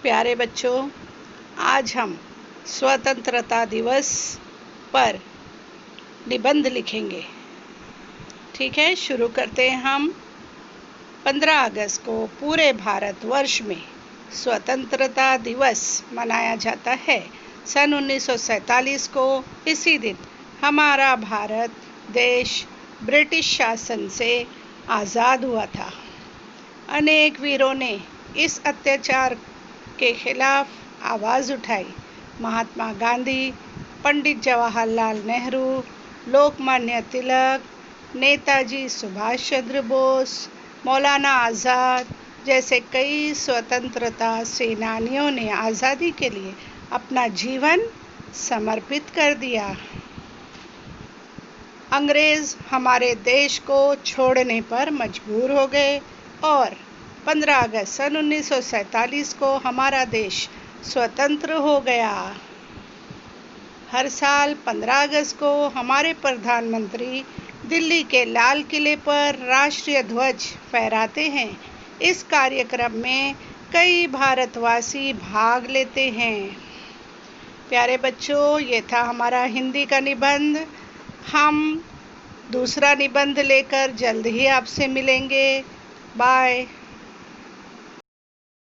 प्यारे बच्चों, आज हम स्वतंत्रता दिवस पर निबंध लिखेंगे। ठीक है, शुरू करते हैं हम। 15 अगस्त को पूरे भारतवर्ष में स्वतंत्रता दिवस मनाया जाता है। सन 1947 को इसी दिन हमारा भारत देश ब्रिटिश शासन से आज़ाद हुआ था। अनेक वीरों ने इस अत्याचार के खिलाफ आवाज़ उठाई। महात्मा गांधी, पंडित जवाहरलाल नेहरू, लोकमान्य तिलक, नेताजी सुभाष चंद्र बोस, मौलाना आज़ाद जैसे कई स्वतंत्रता सेनानियों ने आज़ादी के लिए अपना जीवन समर्पित कर दिया। अंग्रेज़ हमारे देश को छोड़ने पर मजबूर हो गए और 15 अगस्त सन 1947 को हमारा देश स्वतंत्र हो गया। हर साल 15 अगस्त को हमारे प्रधानमंत्री दिल्ली के लाल किले पर राष्ट्रीय ध्वज फहराते हैं। इस कार्यक्रम में कई भारतवासी भाग लेते हैं। प्यारे बच्चों, ये था हमारा हिंदी का निबंध। हम दूसरा निबंध लेकर जल्द ही आपसे मिलेंगे। बाय।